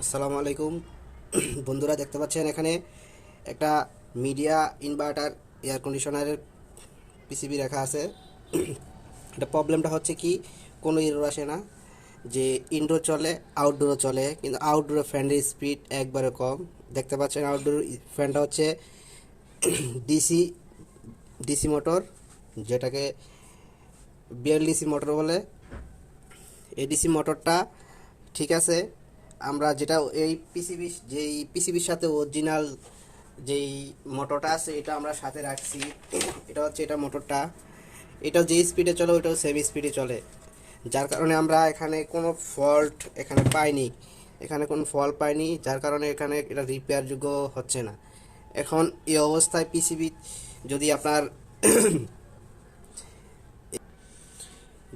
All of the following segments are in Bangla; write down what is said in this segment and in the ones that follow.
আসসালামু আলাইকুম বন্ধুরা, দেখতে পাচ্ছেন এখানে একটা মিডিয়া ইনভার্টার এয়ার কন্ডিশনারের পিসিবি রাখা আছে। এটা প্রবলেমটা হচ্ছে কি, কোনো এরর আসে না, যে ইনডোর চলে আউটডোরও চলে, কিন্তু আউটডোরে ফ্যানের স্পিড একবারে কম। দেখতে পাচ্ছেন আউটডোর ফ্যানটা হচ্ছে ডিসি ডিসি মোটর, যেটাকে বিএলডিসি মোটর বলে। এই ডিসি মোটরটা ঠিক আছে। আমরা যেটা এই পিসিবির সাথে অরিজিনাল যেই মোটরটা আছে এটা আমরা সাথে রাখছি। এটা হচ্ছে এটা মোটরটা, এটাও যে স্পিডে চলে ওইটাও সেম স্পিডে চলে, যার কারণে আমরা এখানে কোনো ফল্ট পাইনি। এখানে কোনো ফল্ট পাইনি, যার কারণে এখানে এটা রিপেয়ারযোগ্য হচ্ছে না। এখন এই অবস্থায় পিসিবি যদি আপনার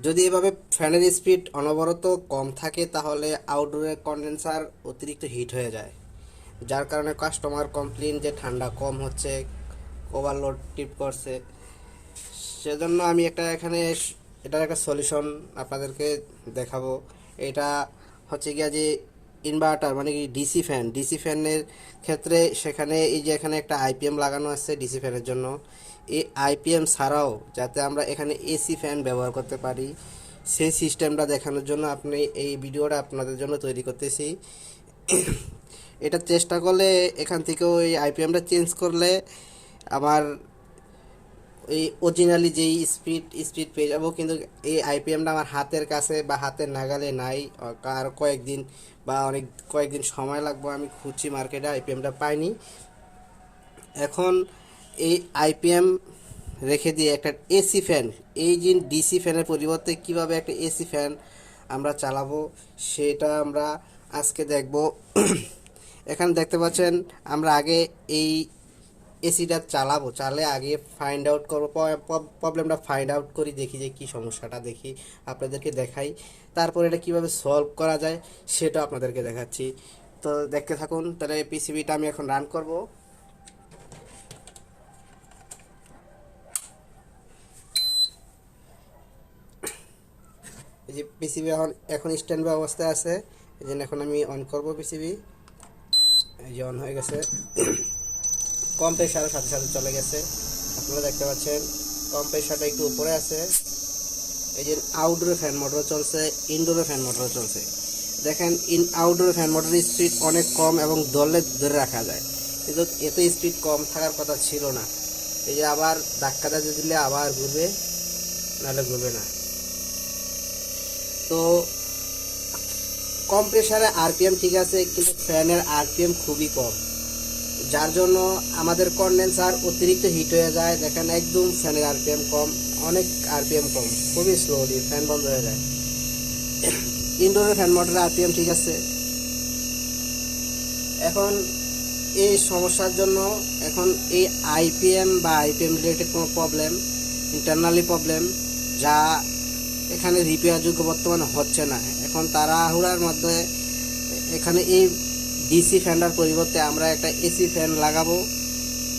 যদি এভাবে ফ্যানের স্পিড অনবরত কম থাকে তাহলে আউটডোরের কন্ডেন্সার অতিরিক্ত হিট হয়ে যায়, যার কারণে কাস্টমার কমপ্লেন যে ঠান্ডা কম হচ্ছে, ওভারলোড টিপ করছে। সেজন্য আমি এটার একটা সলিউশন আপনাদেরকে দেখাবো। এটা হচ্ছে গিয়া যে ইনভার্টার মানে কি ডিসি ফ্যানের ক্ষেত্রে সেখানে এই যে এখানে একটা আইপিএম লাগানো আছে ডিসি ফ্যানের জন্য। এই আইপিএম ছাড়াও যাতে আমরা এখানে এসি ফ্যান ব্যবহার করতে পারি সেই সিস্টেমটা দেখানোর জন্য এই ভিডিওটা আপনাদের জন্য তৈরি করতেছি। এটা চেষ্টা করলে এখান থেকেও এই আইপিএমটা চেঞ্জ করলে আমার এই অরিজিনালি যেই স্পিড পেয়ে যাবো, কিন্তু এই আইপিএমটা আমার হাতের কাছে বা হাতের নাগালে নাই। আর কয়েকদিন সময় লাগবে, আমি খুঁজছি মার্কেটে আইপিএমটা পাইনি। এখন এই আইপিএম রেখে দিয়ে একটা এসি ফ্যান, এই যে ডিসি ফ্যানের পরিবর্তে কিভাবে একটা এসি ফ্যান আমরা চালাবো সেটা আমরা আজকে দেখব। এখানে দেখতে পাচ্ছেন আমরা আগে এই এসিটা চালে আগে ফাইন্ড আউট করবো, প্রবলেমটা ফাইন্ড আউট করি, দেখি যে কী সমস্যাটা, দেখি আপনাদেরকে দেখাই। তারপর এটা কিভাবে সলভ করা যায় সেটা আপনাদেরকে দেখাচ্ছি। তো দেখতে থাকুন। তাহলে পিসিবিটা আমি এখন রান করব। এই যে পিসিবি এখন স্ট্যান্ড বাই অবস্থায় আছে, এই জন্য এখন আমি অন করব পিসিবি। এই যে অন হয়ে গেছে, কম্প্রেসারের সাথে সাথে চলে গেছে। আপনারা দেখতে পাচ্ছেন কম্প্রেসারটা একটু উপরে আছে। এই যে আউটডোরে ফ্যান মোটর চলছে, ইনডোরে ফ্যান মোটর চলছে। দেখেন আউটডোরে ফ্যান মোটরের স্পিড অনেক কম এবং ধরে রাখা যায়, কিন্তু এত স্পিড কম থাকার কথা ছিল না। এই যে আবার ধাক্কাটা দিলে আবার ঘুরবে, নাহলে ঘুরবে না। তো কম্প্রেসারে আরপিএম ঠিক আছে, কিন্তু ফ্যানের আরপিএম খুবই কম, যার জন্য আমাদের কন্ডেন্সার অতিরিক্ত হিট হয়ে যায়। দেখেন একদম ফ্যানের আরপিএম কম, অনেক আরপিএম কম, খুবই স্লোলি ফ্যান বন্ধ হয়ে যায়। ইনডোরের ফ্যান মোটরের আরপিএম ঠিক আছে। এখন এই সমস্যার জন্য এখন এই আইপিএম রিলেটেড কোনো প্রবলেম, ইন্টারনালি প্রবলেম, যা এখানে রিপেয়ারযোগ্য বর্তমানে হচ্ছে না। এখন তাড়াহুড়ার মধ্যে এখানে এই ডিসি ফ্যানটার পরিবর্তে আমরা একটা এসি ফ্যান লাগাবো।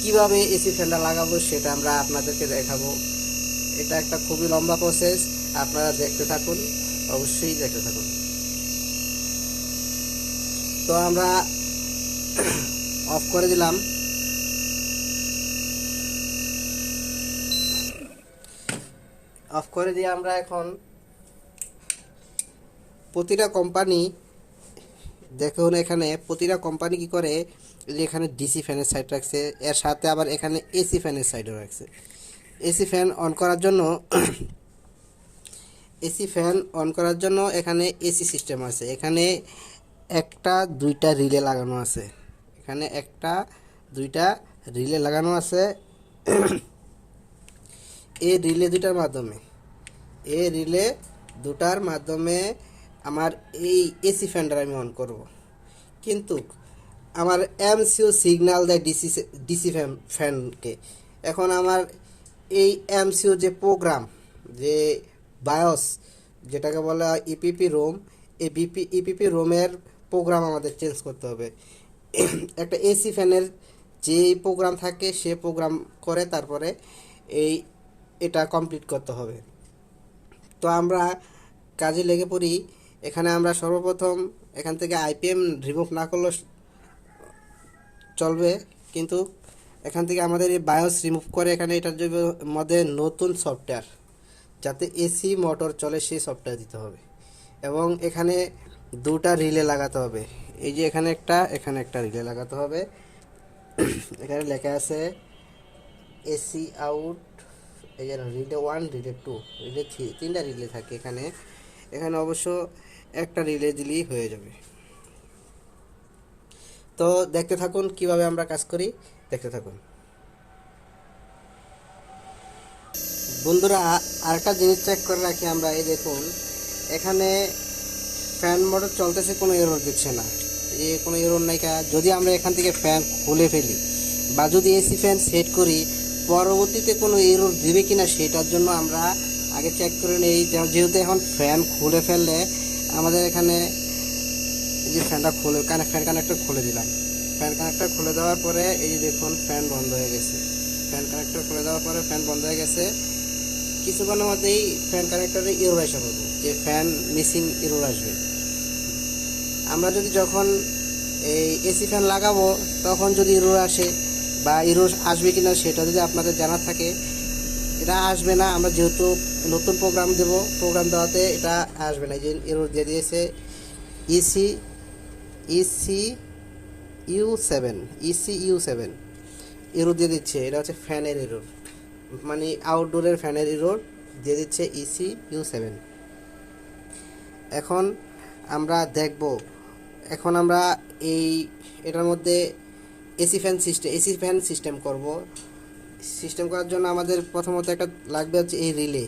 কিভাবে এসি ফ্যানটা লাগাবো সেটা আমরা আপনাদেরকে দেখাবো। এটা একটা খুবই লম্বা প্রসেস, আপনারা দেখতে থাকুন, অবশ্যই দেখতে থাকুন। তো আমরা অফ করে দিলাম। অফ করে দিয়ে আমরা এখন প্রতিটা কোম্পানি, দেখুন এখানে প্রতিটা কোম্পানি কি করে, যে এখানে ডিসি ফ্যানের সাইড রাখছে, এর সাথে আবার এখানে এসি ফ্যানের সাইডও রাখছে। এসি ফ্যান অন করার জন্য এখানে এসি সিস্টেম আছে। এখানে একটা দুইটা রিলে লাগানো আছে, এখানে একটা দুইটা রিলে লাগানো আছে। এই রিলে দুটার মাধ্যমে আমার এই এসি ফ্যানটা আমি অন করব, কিন্তু আমার এমসিউ সিগন্যাল দেয় ডিসি ফ্যানকে। এখন আমার এই এমসিউ যে প্রোগ্রাম, যে বায়োস যেটাকে বলা হয় ইপিপি রোম, এই ইপিপি রোমের প্রোগ্রাম আমাদের চেঞ্জ করতে হবে। একটা এসি ফ্যানের যে প্রোগ্রাম থাকে সে প্রোগ্রাম করে তারপরে এই এটা কমপ্লিট করতে হবে। তো আমরা কাজে লেগে পড়ি। এখানে আমরা সর্বপ্রথম এখান থেকে আইপিএম রিমুভ না করলেও চলবে, কিন্তু এখান থেকে আমাদের এই বায়োস রিমুভ করে এখানে এটার মধ্যে নতুন সফটওয়্যার যাতে এসি মোটর চলে সেই সফটওয়্যার দিতে হবে। এবং এখানে দুটা রিলে লাগাতে হবে, এই যে এখানে একটা রিলে লাগাতে হবে। এখানে লেখা আছে এসি আউট, এই যে রিলে 1, রিলে 2, রিলে 3, তিনটা রিলে থাকে এখানে। এখানে অবশ্য একটা রিলে দিলেই হয়ে যাবে। তো দেখতে থাকুন কিভাবে আমরা কাজ করি, দেখতে থাকুন বন্ধুরা। আরেকটা জিনিস চেক করে রাখি আমরা, এই দেখুন এখানে ফ্যান মোটর চলতেছে, কোনো এরর দিচ্ছে না, এই কোনো এরর নাই। যদি আমরা এখান থেকে ফ্যান খুলে ফেলি বা যদি এসি ফ্যান সেট করি, পরবর্তীতে কোনো এরর দেবে কিনা সেটার জন্য আমরা আগে চেক করে নেই। যেহেতু এখন ফ্যান খুলে ফেললে আমাদের এখানে এই যে ফ্যানটা খুলে ফ্যান কানেক্টর খুলে দিলাম, ফ্যান কানেক্টর খুলে দেওয়ার পরে এই যে দেখুন ফ্যান বন্ধ হয়ে গেছে। ফ্যান কানেক্টর খুলে দেওয়ার পরে ফ্যান বন্ধ হয়ে গেছে। কিছুক্ষণের মধ্যেই ফ্যান কানেক্টরে এরর আসা বলবো যে ফ্যান মিসিং এরর আসবে। আমরা যদি যখন এই এসি ফ্যান লাগাবো তখন যদি এরর আসে বা এরর আসবে কিনা সেটা যদি আপনাদের জানা থাকে, এটা আসবে না। আমরা যেহেতু নতুন প্রোগ্রাম দেব, প্রোগ্রাম দেওয়াতে এটা আসবে না। যে এরর দিয়ে দিয়েছে ইসি ইসি ইউ7 এরর দিয়ে দিচ্ছে, এটা হচ্ছে ফ্যানের এরর, মানে আউটডোরের ফ্যানের এরর দিয়ে দিচ্ছে ECU7। এখন আমরা দেখব, এখন আমরা এটার মধ্যে এসি ফ্যান সিস্টেম করব। সিস্টেম করার জন্য আমাদের প্রথমত একটা লাগবে হচ্ছে এই রিলে,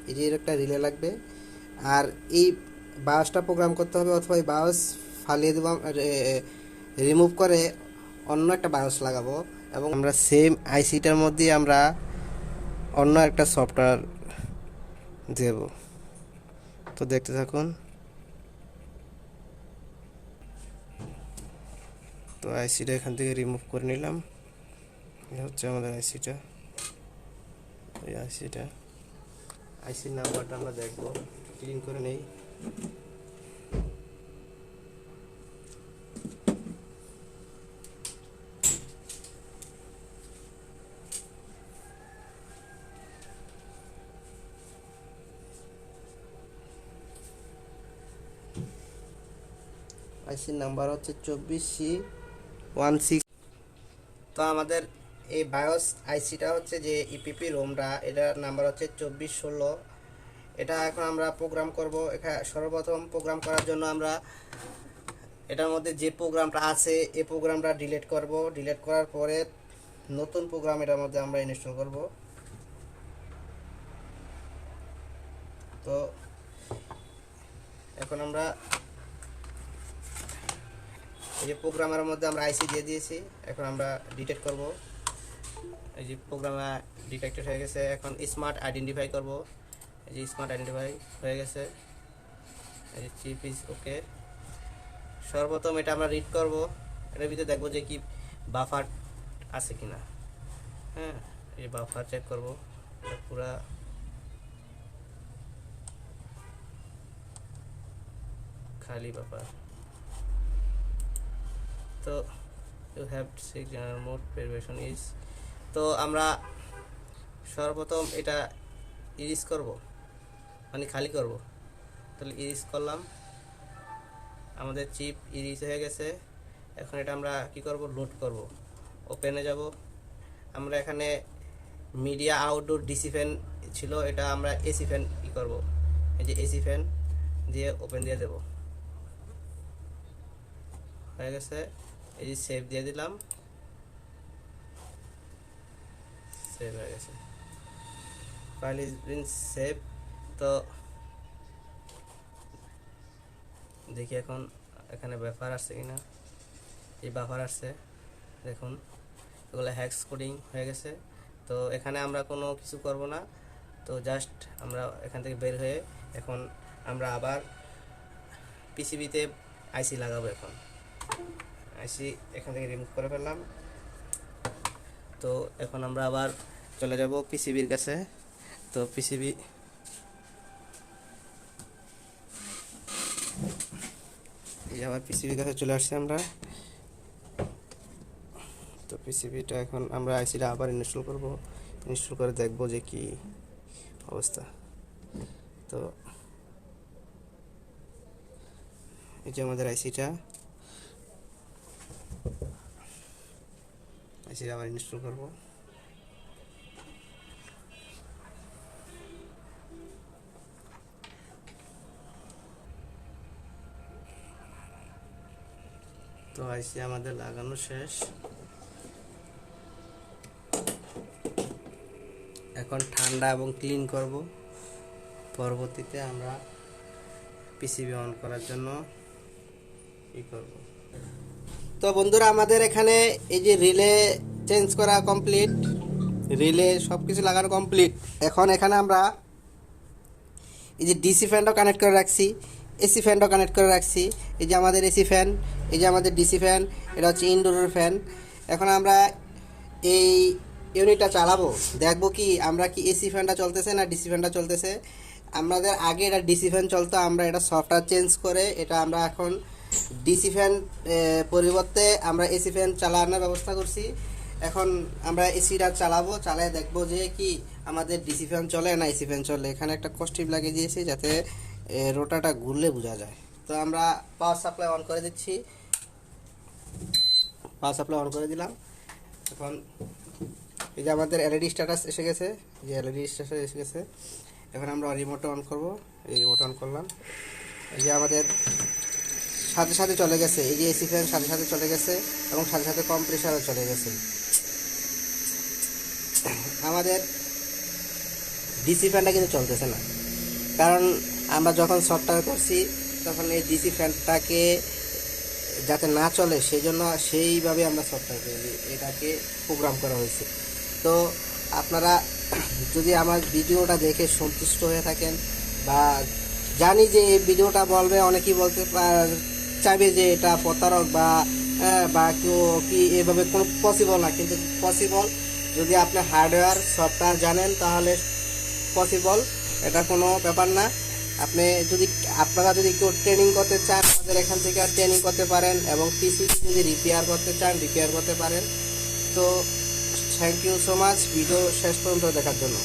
এই যে একটা রিলে লাগবে। আর এই বায়োসটা প্রোগ্রাম করতে হবে, অথবা এই বায়োস ফালিয়ে দেবো, রিমুভ করে অন্য একটা বায়োস লাগাবো। এবং আমরা সেম আইসিটার মধ্যে আমরা অন্য একটা সফটওয়্যার দেব। তো দেখতে থাকুন। তো আইসিটা এখান থেকে রিমুভ করে নিলাম, এটা হচ্ছে আমাদের আইসিটা। ওই আইসির নাম্বারটা আমরা দেখবো, ক্লিন করে নেই। আইসির নাম্বার হচ্ছে 24C16। তো আমাদের এই বায়োস আইসিটা হচ্ছে যে ইপিপি রোমটা, এটার নাম্বার হচ্ছে 2416। এটা এখন আমরা প্রোগ্রাম করব। এখানে সর্বপ্রথম প্রোগ্রাম করার জন্য আমরা এটার মধ্যে যে প্রোগ্রামটা আছে এই প্রোগ্রামটা ডিলিট করব। ডিলিট করার পরে নতুন প্রোগ্রাম এটার মধ্যে আমরা ইনস্টল করব। তো এখন আমরা এই যে প্রোগ্রামের মধ্যে আমরা আইসি দিয়ে দিয়েছি, এখন আমরা ডিটেক্ট করব। এই যে প্রোগ্রামে ডিটেক্টেড হয়ে গেছে। এখন স্মার্ট আইডেন্টিফাই করব। এই যে স্মার্ট আইডেন্টিফাই হয়ে গেছে, এই যে চিপ ইজ ওকে। সর্বপ্রথম এটা আমরা রিড করব, এটার ভিতরে দেখব যে কি বাফার আছে কিনা। হ্যাঁ, এই বাফার চেক করব, এটা পুরা খালি বাফার। তো you have 6 general mode variation is. তো আমরা সর্বপ্রথম এটা ইরিজ করব, মানে খালি করব। তাহলে ইরিজ করলাম, আমাদের চিপ ইরিজ হয়ে গেছে। এখন এটা আমরা কি করব, লোড করব। ওপেনে যাব, আমরা এখানে মিডিয়া আউটডোর ডিসি ফ্যান ছিল, এটা আমরা এসি ফ্যান কি করব, এই যে এসি ফ্যান দিয়ে ওপেন দিয়ে দেব। হয়ে গেছে, এই যে সেভ দিয়ে দিলাম, সেভ হয়ে গেছে, ফাইল ইজ বিন সেভ। তো দেখি এখন এখানে বাফার আসছে কিনা। এই বাফার আসছে, দেখুন এগুলো হ্যাক্স কোডিং হয়ে গেছে। তো এখানে আমরা কোনো কিছু করব না, তো জাস্ট আমরা এখান থেকে বের হয়ে এখন আমরা আবার পিসিবিতে আইসি লাগাবো। এখন আইসি এখান থেকে রিমুভ করে ফেললাম। তো এখন আমরা আবার চলে যাব পিসিবির কাছে। তো পিসিবি এই যে আবার পিসিবির কাছে চলে আসছি আমরা। তো পিসিবিটা এখন আমরা আইসিটা আবার ইনস্টল করব, ইনস্টল করে দেখব যে কি অবস্থা। তো এই যে আমাদের আইসিটা আবার ইনস্টল করব। তো আইসি আমাদের লাগানো শেষ। এখন ঠান্ডা এবং ক্লিন করব, পরবর্তীতে আমরা পিসিবি অন করার জন্য কি করব। তো বন্ধুরা, আমাদের এখানে এই যে রিলে চেঞ্জ করা কমপ্লিট, রিলে সব কিছু লাগানো কমপ্লিট। এখন এখানে আমরা এই যে ডিসি ফ্যানটাও কানেক্ট করে রাখছি, এসি ফ্যানটাও কানেক্ট করে রাখছি। এই যে আমাদের এসি ফ্যান, এই যে আমাদের ডিসি ফ্যান, এটা হচ্ছে ইনডোরের ফ্যান। এখন আমরা এই ইউনিটটা চালাবো, দেখবো কি আমরা কি এসি ফ্যানটা চলতেছে না ডিসি ফ্যানটা চলতেছে। আমাদের আগে এটা ডিসি ফ্যান চলতো, আমরা এটা সফটওয়্যার চেঞ্জ করে এটা আমরা এখন ডিসি ফ্যান পরিবর্তে আমরা এসি ফ্যান চালানোর ব্যবস্থা করছি। এখন আমরা এসিটা চালাবো, চালিয়ে দেখবো যে কি আমাদের ডিসি ফ্যান চলে না এসি ফ্যান চলে। এখানে একটা কস্টিপ লাগিয়ে দিয়েছি যাতে রোটাটা ঘুরলে বোঝা যায়। তো আমরা পাওয়ার সাপ্লাই অন করে দিচ্ছি, পাওয়ার সাপ্লাই অন করে দিলাম। এখন এই যে আমাদের এলইডি স্ট্যাটাস এসে গেছে, যে এলইডি স্ট্যাটাস এসে গেছে। এখন আমরা রিমোটটা অন করব, এই রিমোট অন করলাম। এই যে আমাদের সাথে সাথে চলে গেছে, এই যে এসি ফ্যান সাথে সাথে চলে গেছে এবং সাথে সাথে কম্প্রেসারও চলে গেছে। আমাদের ডিসি ফ্যানটা কিন্তু চলতেছে না, কারণ আমরা যখন সফটওয়্যার করছি তখন এই ডিসি ফ্যানটাকে যাতে না চলে সেই জন্য সেইভাবে আমরা সফটওয়্যার এটাকে প্রোগ্রাম করা হয়েছে। তো আপনারা যদি আমার ভিডিওটা দেখে সন্তুষ্ট হয়ে থাকেন, বা জানি যে এই ভিডিওটা বলবে অনেকেই বলতে চাইবে যে এটা প্রতারক বা কেউ কি এভাবে কোনো পসিবল না, কিন্তু পসিবল। যদি আপনি হার্ডওয়্যার সফটওয়্যার জানেন তাহলে পসিবল, এটা কোনো ব্যাপার না। আপনারা যদি কেউ ট্রেনিং করতে চান আমাদের এখান থেকে ট্রেনিং করতে পারেন, এবং পিসি যদি রিপেয়ার করতে চান রিপেয়ার করতে পারেন। তো thank you so much video শেষ পর্যন্ত দেখার জন্য।